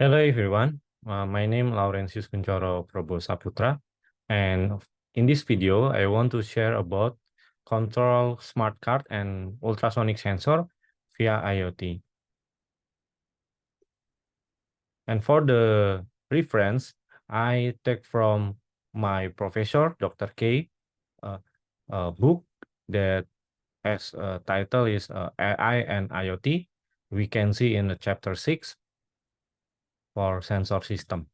Hello everyone, my name Laurentius Kuncoro Probo Saputra, and in this video I want to share about control smart card and ultrasonic sensor via IoT. And for the reference, I take from my professor Dr. K, a book that has a title is AI and IoT. We can see in the chapter 6 for sensor system.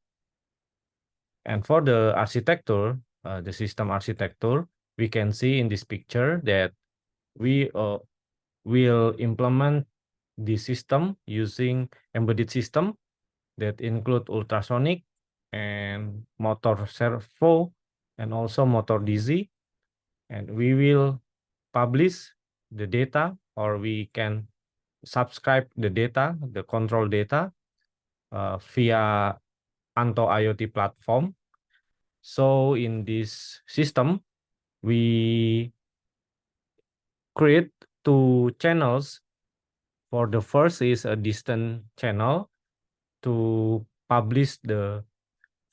And for the architecture, the system architecture, we can see in this picture that we will implement the system using embedded system that include ultrasonic and motor servo and also motor DC. And we will publish the data, or we can subscribe the data, the control data via Anto IoT platform. So in this system, we create two channels. For the first is a distant channel to publish the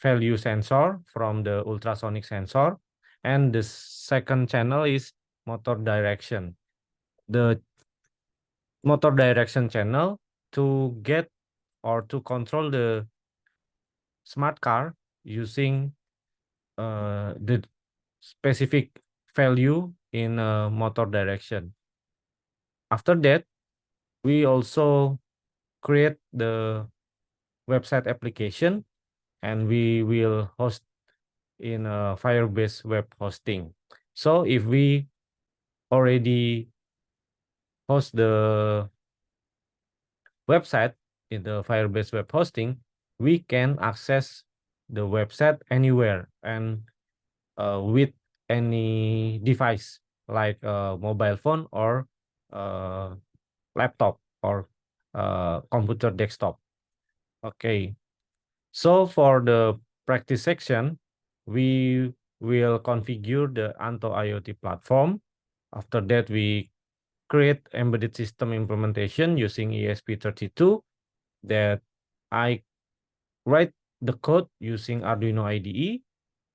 value sensor from the ultrasonic sensor. And the second channel is motor direction. The motor direction channel to get or to control the smart car using the specific value in motor direction. After that, we also create the website application, and we will host in a Firebase web hosting. So if we already host the website in the Firebase web hosting, we can access the website anywhere and with any device like a mobile phone or laptop or computer desktop. Okay, so for the practice section, we will configure the Anto IoT platform. After that, we create embedded system implementation using ESP32 that I write the code using Arduino IDE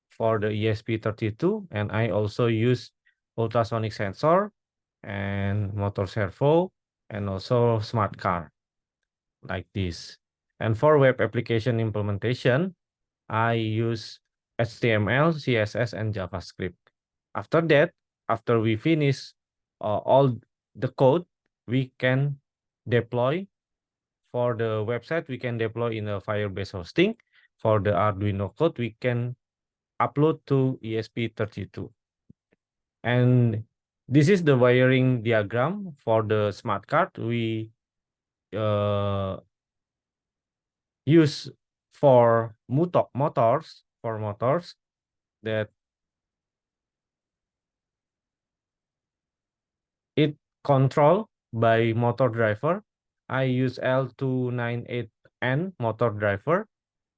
for the ESP32, and I also use ultrasonic sensor and motor servo and also smart car like this. And for web application implementation, I use HTML, CSS, and JavaScript. After that, after we finish all the code, we can deploy. For the website, we can deploy in a Firebase hosting. For the Arduino code, we can upload to ESP32. And this is the wiring diagram for the smart card. We use for motors that it control by motor driver. I use L298N motor driver.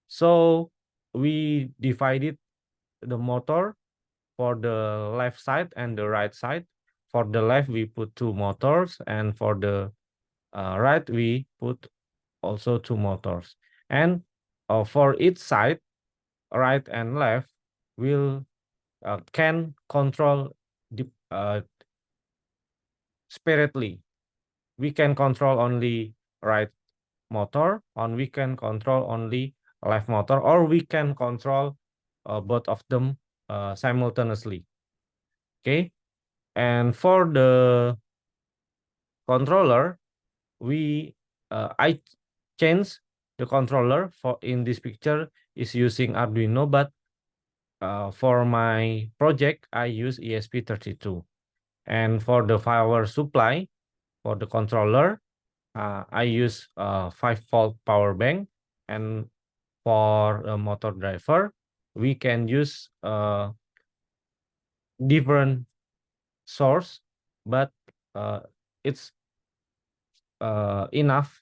So we divided the motor for the left side and the right side. For the left, we put two motors, and for the right, we put also two motors. And for each side, right and left, will can control the separately. We can control only right motor, or we can control only left motor, or we can control both of them simultaneously. Okay, and for the controller, I change the controller. For in this picture is using Arduino, but for my project I use ESP32. And for the power supply for the controller, I use 5-volt power bank. And for a motor driver, we can use different source, but it's enough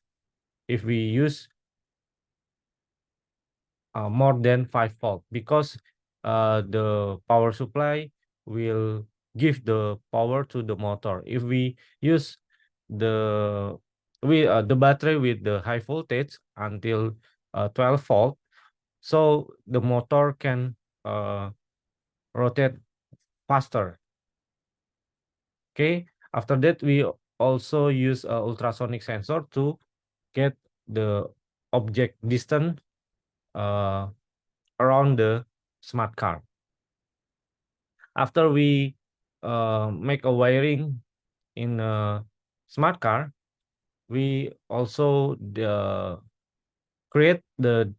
if we use more than 5-volt, because the power supply will give the power to the motor. If we use the battery with the high voltage until 12 volt, so the motor can rotate faster. Okay, after that we also use a ultrasonic sensor to get the object distance around the smart car. After we make a wiring in a smart car, we also create the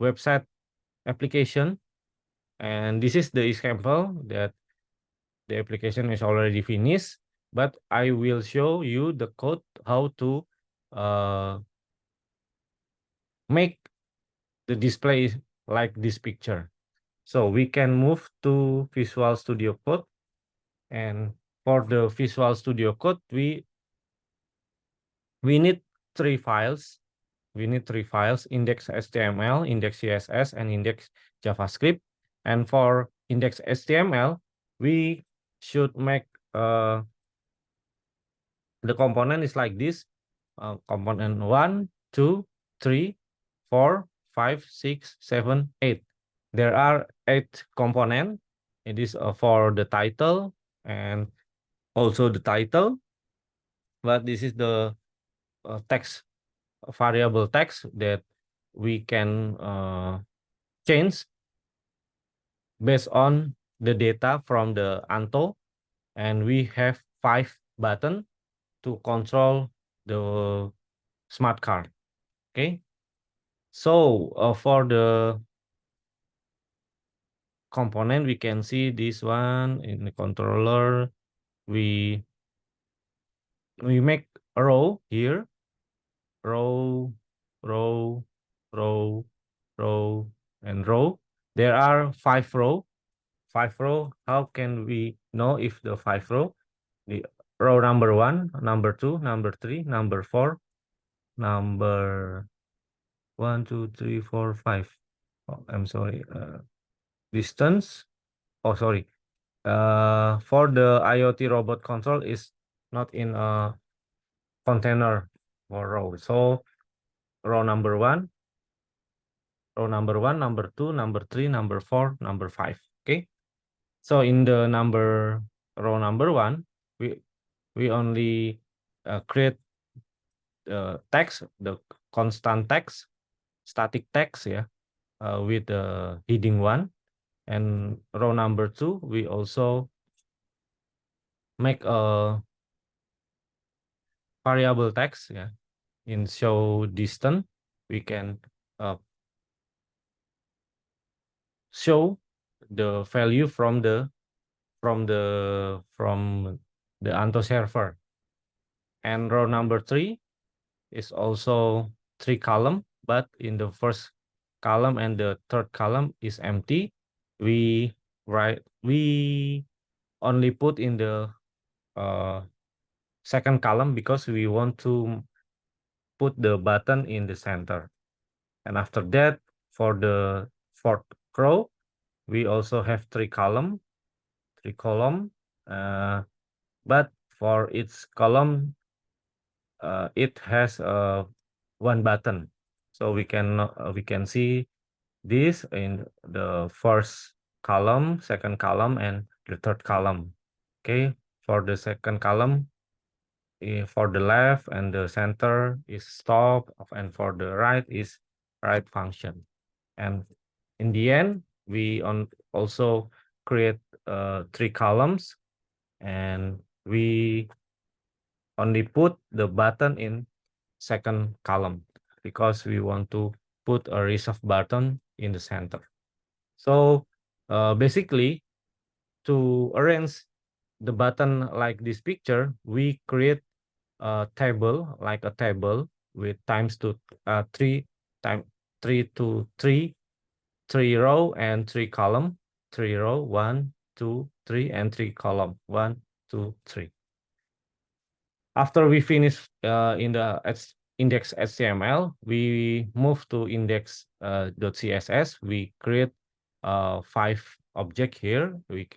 website application, and this is the example that the application is already finished, but I will show you the code how to uh, make the display like this picture. So we can move to Visual Studio Code, and for the Visual Studio Code we need three files. We need three files: index HTML, index CSS, and index JavaScript. And for index HTML, we should make the component is like this: component 1, 2, 3, 4, 5, 6, 7, 8. There are 8 components. It is for the title and also the title, but this is the text variable text that we can change based on the data from the Anto, and we have 5 buttons to control the smart car. Okay, so for the component, we can see this one in the controller. We make a row here, row, row, row, row, and row. There are 5 row. 5 row. How can we know if the 5 row? The row number 1, number 2, number 3, number 4, number 1, 2, 3, 4, 5. Oh, I'm sorry. Distance. Oh, sorry. For the IoT robot control is not in a container or row. So row number 1, row number 1, number 2, number 3, number 4, number 5. Okay. So in the row number 1, we only create text, the constant text, static text, yeah, with the heading 1. And row number 2, we also make a variable text, yeah. In show distance, we can show the value from the Anto server. And row number 3 is also 3 column, but in the first column and the third column is empty. We only put in the second column because we want to put the button in the center. And after that, for the fourth row, we also have 3 column, but for each column, it has one button. So we can see this in the first column, second column, and the third column. Okay, for the second column, for the left and the center is stop, and for the right is right function. And in the end, we also create 3 columns, and we only put the button in second column because we want to put a reserve button in the center. So basically, to arrange the button like this picture, we create a table, like a table with times to 3 times 3 to 3, 3 row and 3 column, 3 row, 1, 2, 3, and 3 column, 1, 2, 3. After we finish in the index HTML, we move to index .css. We create 5 object here. We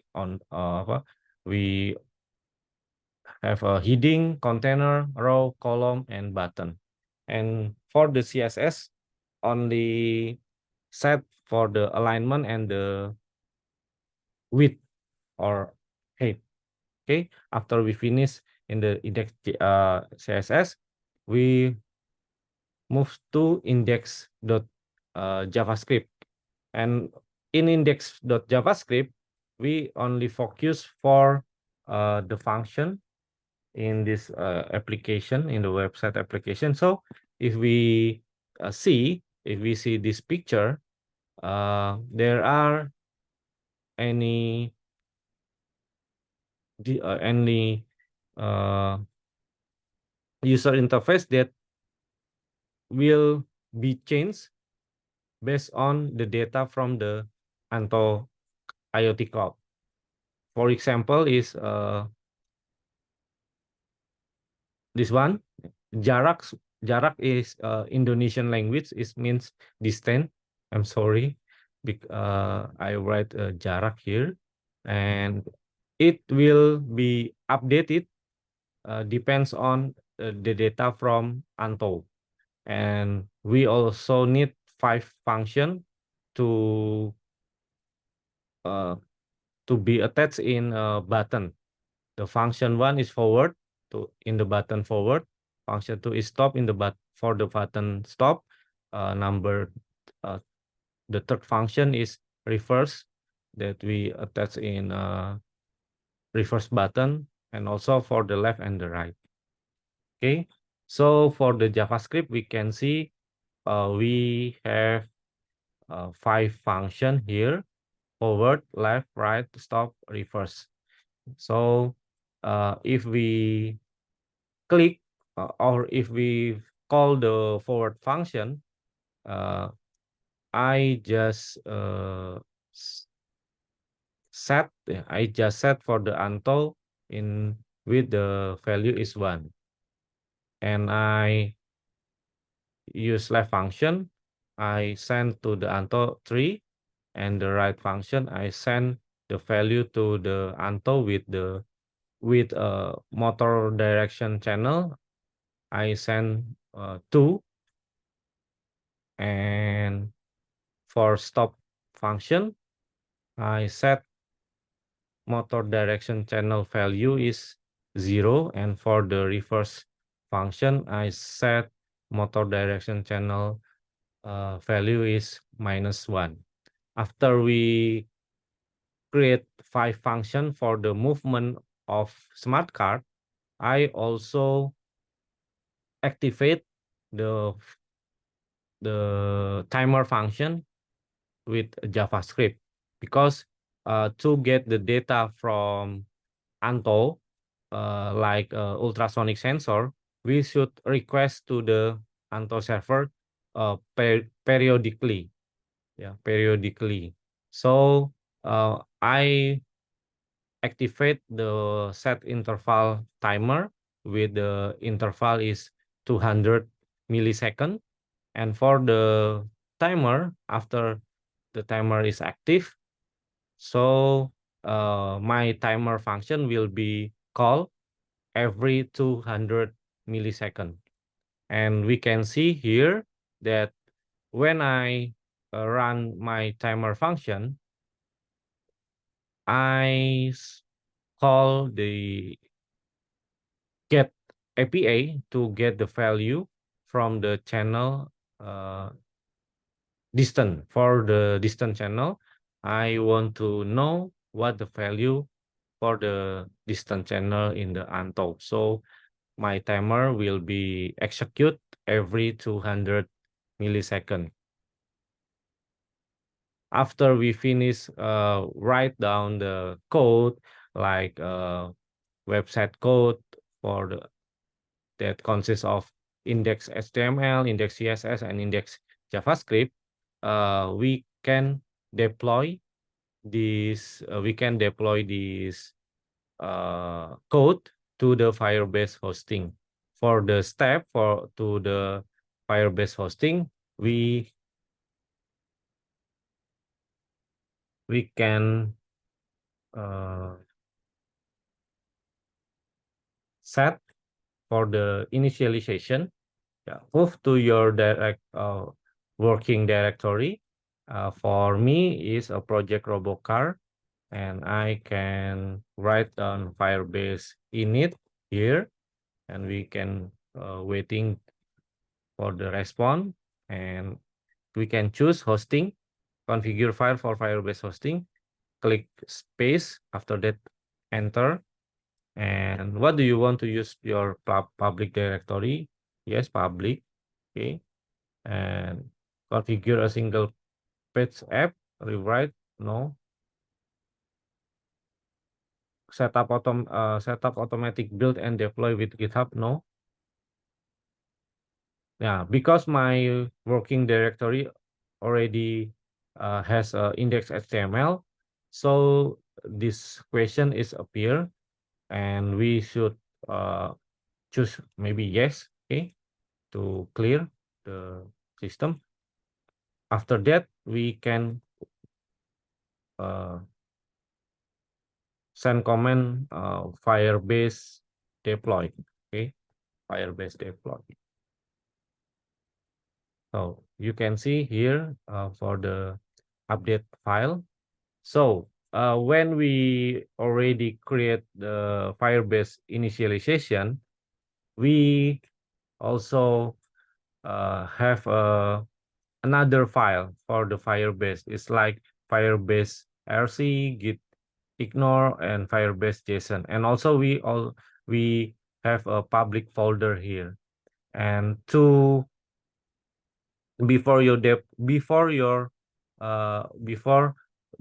have a heading, container, row, column, and button. And for the CSS, only set for the alignment and the width or height. Okay, after we finish in the index CSS, we move to index.javascript. And in index.javascript, we only focus for the function in this application, in the website application. So if we see this picture, there are any uh, user interface that will be changed based on the data from the Anto IoT Cloud. For example, is this one. Jarak. Jarak is Indonesian language. It means distance. I'm sorry, I write jarak here, and it will be updated. Depends on the data from Anto, and we also need 5 function to be attached in a button. The function 1 is forward in the button forward. Function 2 is stop in the for the button stop. Number the third function is reverse that we attach in reverse button, and also for the left and the right. Okay, so for the JavaScript we can see we have 5 function here: forward, left, right, stop, reverse. So if we click or if we call the forward function, I just set for the Anto in with the value is 1, and I use left function. I send to the Anto 3, and the right function I send the value to the Anto with motor direction channel. I send 2, and for stop function I set motor direction channel value is 0, and for the reverse function I set motor direction channel value is -1. After we create 5 function for the movement of smart card, I also activate the timer function with JavaScript, because to get the data from Anto, like ultrasonic sensor, we should request to the Anto server periodically. Yeah, periodically. So I activate the set interval timer with the interval is 200 millisecond, and for the timer, after the timer is active, so my timer function will be called every 200 millisecond. And we can see here that when I run my timer function, I call the get API to get the value from the channel distance. For the distance channel, I want to know what the value for the distance channel in the Anto. So my timer will be execute every 200 millisecond. After we finish write down the code, like website code for that consists of index HTML, index CSS, and index JavaScript, we can deploy this code to the Firebase hosting. For the step to the Firebase hosting, we can set for the initialization. Yeah, move to your direct working directory. For me is a project Robocar, and I can write on Firebase init here, and we can waiting for the response, and we can choose hosting, configure file for Firebase hosting, click space, after that enter. And what do you want to use your public directory? Yes, public. Okay. And configure a single page app, rewrite, no. Setup automatic build and deploy with GitHub, no. Yeah, because my working directory already has index HTML, so this question is appear, and we should choose maybe yes, okay, to clear the system. After that, we can send command Firebase deploy, okay, Firebase deploy. So you can see here for the update file. So when we already create the Firebase initialization, we also have another file for the Firebase. It's like Firebase RC, Git ignore, and Firebase JSON. And also we have a public folder here. And to before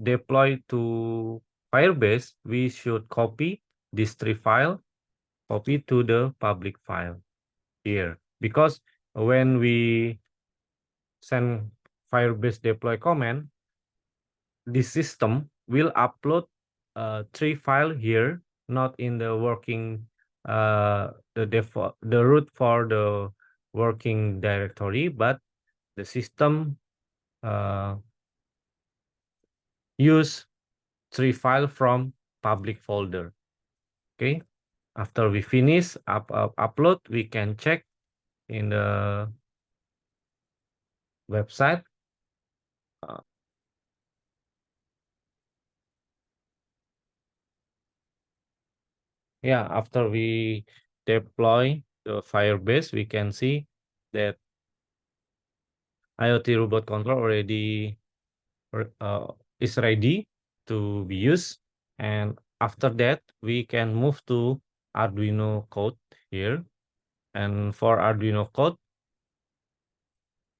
deploy to Firebase, we should copy this three file, copy to the public file here, because when we send Firebase deploy command, this system will upload three file here, not in the working the root for the working directory, but the system use three file from public folder. Okay, after we finish upload, we can check in the website. Yeah, after we deploy the Firebase, we can see that IoT robot control already is ready to be used. And after that, we can move to Arduino code here. And for Arduino code,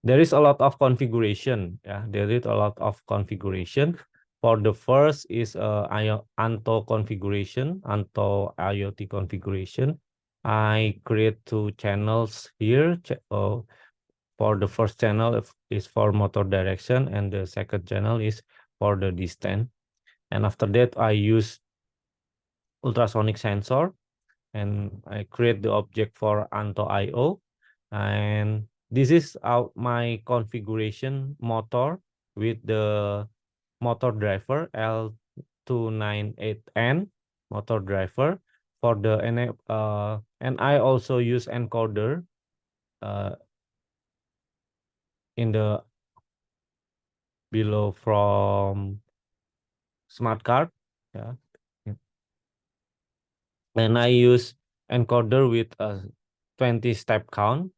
there is a lot of configuration. Yeah, there is a lot of configuration. For the first is Anto configuration, Anto IoT configuration. I create two channels here. For the first channel is for motor direction, and the second channel is for the distance. And after that, I use ultrasonic sensor, and I create the object for Anto IO. And this is my configuration motor with the motor driver L298N motor driver for the and I also use encoder in the below from smart card. Yeah, and I use encoder with a 20 step count,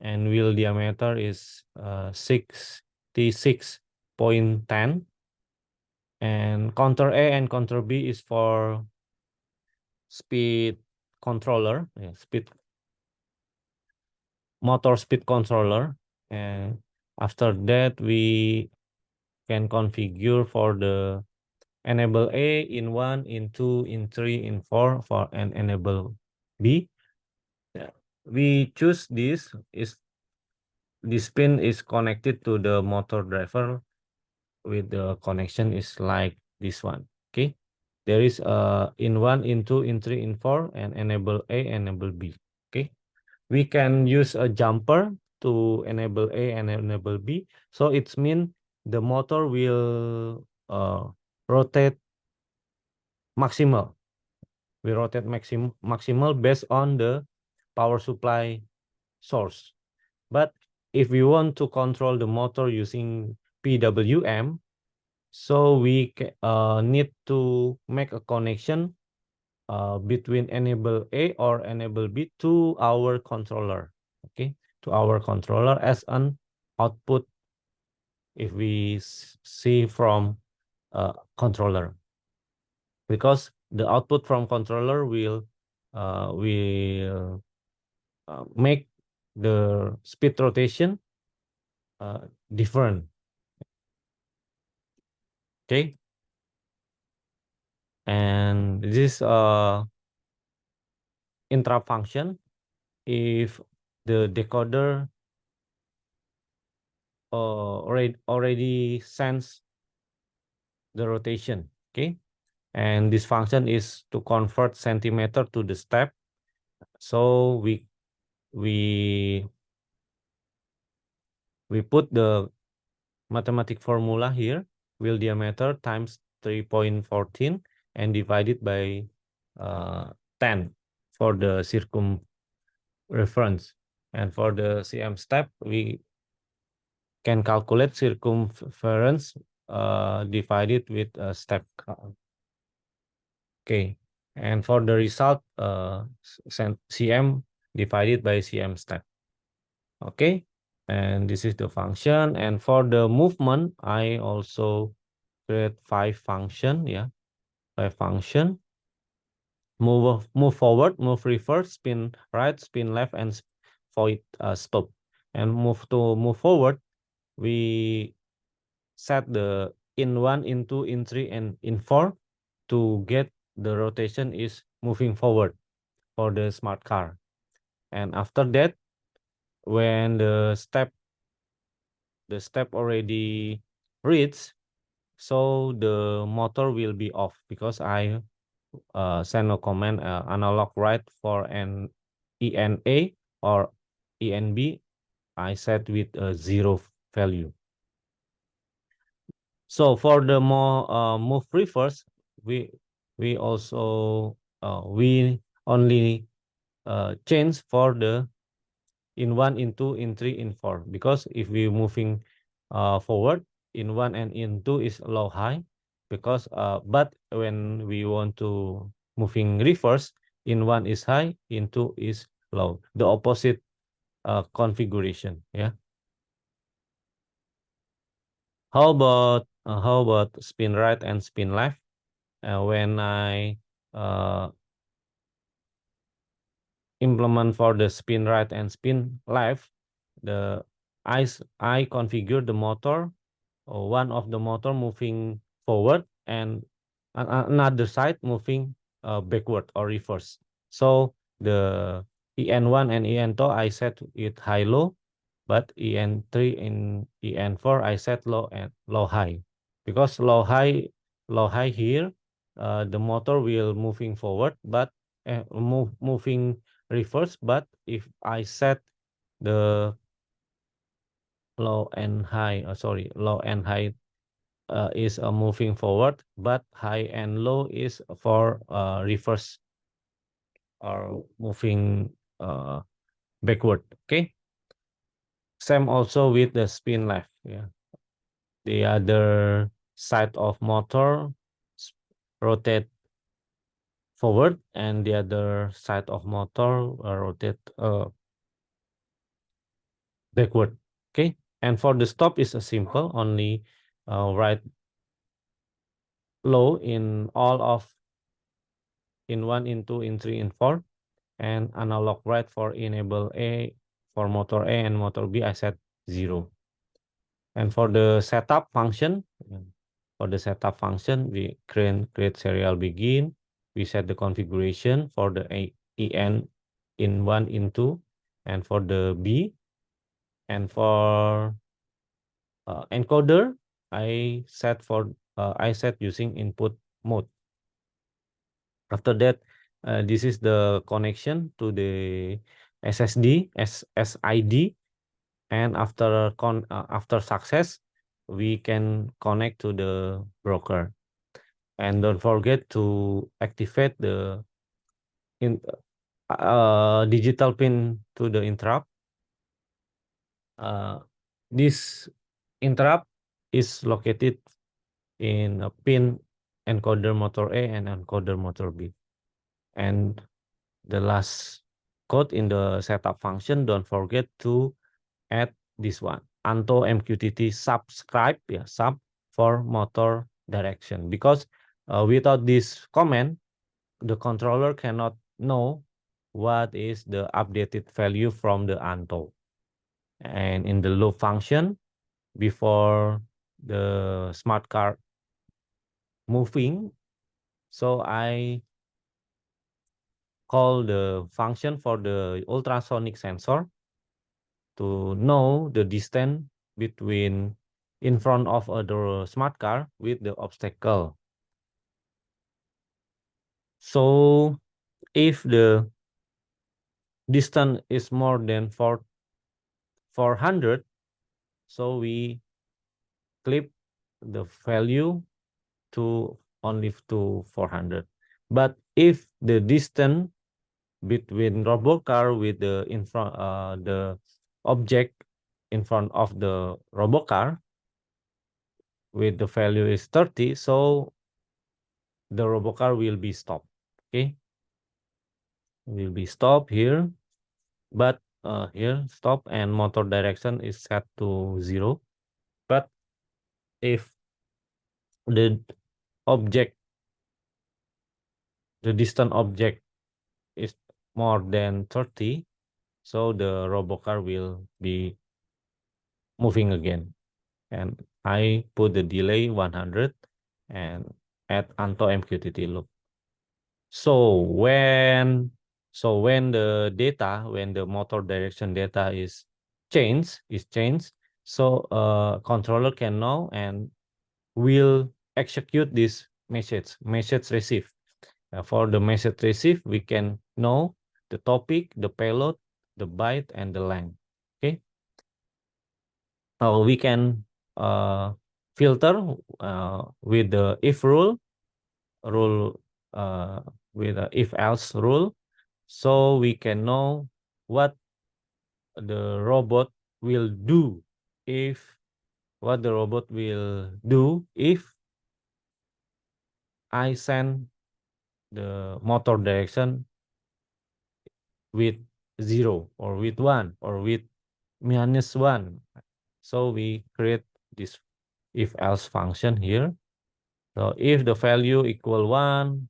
and wheel diameter is 66.10, and counter A and counter B is for speed controller, motor speed controller. And after that, we can configure for the enable A in 1, in 2, in 3, in 4 for and enable B. Yeah. We choose this pin is connected to the motor driver with the connection is like this one. Okay, there is in 1, in 2, in 3, in 4, and enable A, enable B. Okay, we can use a jumper to enable A and enable B, so it's mean the motor will rotate maximal. We rotate maximal based on the power supply source. But if we want to control the motor using PWM, so we need to make a connection between enable A or enable B to our controller, okay, to our controller as an output if we see from controller, because the output from controller will make the speed rotation different, okay. And this interrupt function, if the decoder already sense the rotation, okay, and this function is to convert centimeter to the step, so we put the mathematic formula here, wheel diameter times 3.14 and divided by 10 for the circumference, and for the cm step we can calculate circumference divided with a step count. Okay, and for the result cm divided by cm step. Okay, and this is the function, and for the movement I also create 5 function, yeah, 5 function: move forward, move reverse, spin right, spin left, and void stop. And move forward, we set the in 1, in 2, in 3, and in 4 to get the rotation is moving forward for the smart car. And after that, when the step already reached, so the motor will be off because I send a command analog write for an ENA or ENB. I set with a 0 value. So for the move reverse, we also we only change for the in 1, in 2, in 3, in 4, because if we moving forward, in 1 and in 2 is low high, because but when we want to moving reverse, in 1 is high, in 2 is low, the opposite configuration, yeah. How about spin right and spin left? When I implement for the spin right and spin left, the I configure the motor, one of the motor moving forward and another side moving backward or reverse. So the EN1 and EN2 I set it high low, but EN3 and EN4 I set low and low high, because low high here the motor will moving forward, but moving reverse, but if I set the low and high, low and high is moving forward, but high and low is for reverse or moving backward, okay. Same also with the spin left, yeah. The other side of motor rotate forward, and the other side of motor rotate backward, okay. And for the stop is a simple, only write low in all of in 1, in 2, in 3, in 4, and analog write for enable A, for motor A and motor B I set 0. And for the setup function, we create serial begin, we set the configuration for the EN in 1, in 2, and for the B, and for encoder I set using input mode. After that, this is the connection to the SSD SSID, and after success we can connect to the broker. And don't forget to activate the digital pin to the interrupt This interrupt is located in a pin encoder motor A and encoder motor B. And the last code in the setup function, don't forget to add this one, Anto MQTT subscribe, sub for motor direction, because without this command, the controller cannot know what is the updated value from the Anto. And in the loop function, before the smart car moving, so I call the function for the ultrasonic sensor to know the distance between in front of the smart car with the obstacle. So if the distance is more than 400, so we clip the value to only to 400. But if the distance between robot car with the in front the object in front of the robot car with the value is 30, so the robot car will be stopped. Okay, will be stopped here, but here stop, and motor direction is set to 0. But if the object, the distant object is more than 30, so the robot car will be moving again. And I put the delay 100 and add Anto MQTT loop. So when when the motor direction data is changed, so controller can know and will execute this message receive. For the message receive, we can know the topic, the payload, the byte, and the length. Okay, we can filter with the if rule with the if else rule, so we can know what the robot will do if I send the motor direction with 0 or with 1 or with -1. So we create this if else function here. So if the value equal 1,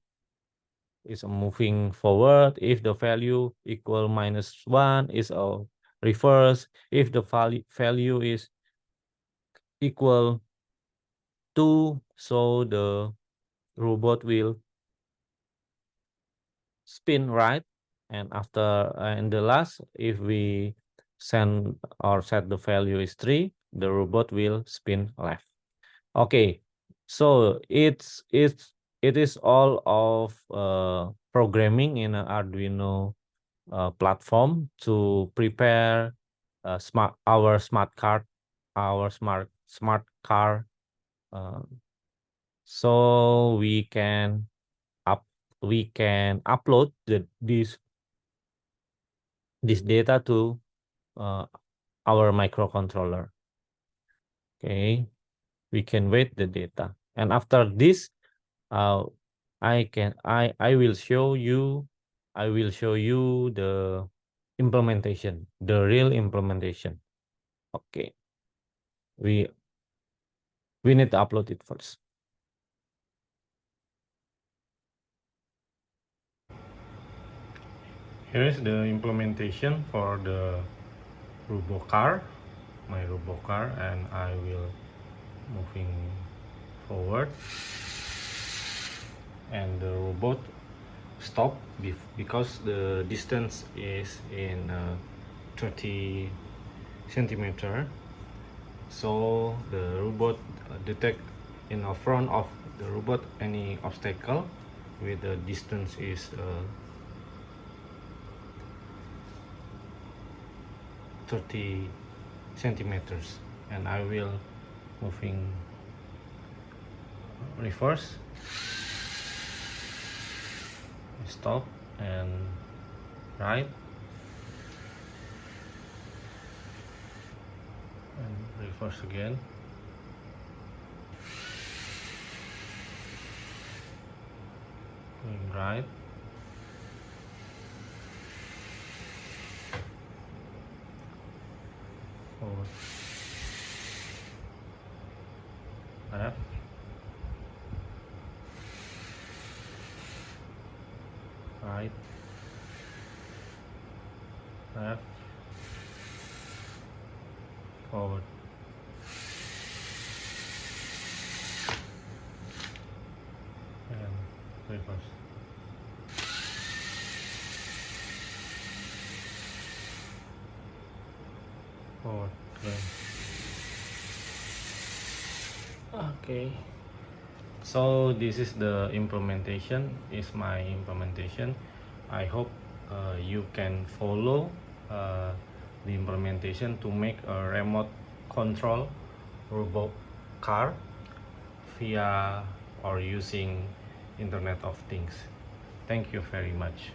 is moving forward. If the value equal -1, is a reverse. If the value is equal 2, so the robot will spin right. And after in the last, if we send or set the value is 3, the robot will spin left. Okay, so it is all of programming in an Arduino platform to prepare our smart car, smart car, uh, so we can upload this data to uh, our microcontroller. Okay, we can wait the data, and after this, uh, I will show you the implementation, the real implementation. Okay, we need to upload it first. Here is the implementation for the RoboCar, my RoboCar, and I will moving forward, and the robot stop because the distance is in 30 centimeter. So the robot detect in the front of the robot any obstacle with the distance is 30 centimeters, and I will moving reverse, stop, and right. and reverse again. Going right, forward, left, right, left, forward, and reverse. Forward, again. Okay. So this is the implementation, is my implementation. I hope you can follow uh, the implementation to make a remote control robot car via or using Internet of Things. Thank you very much.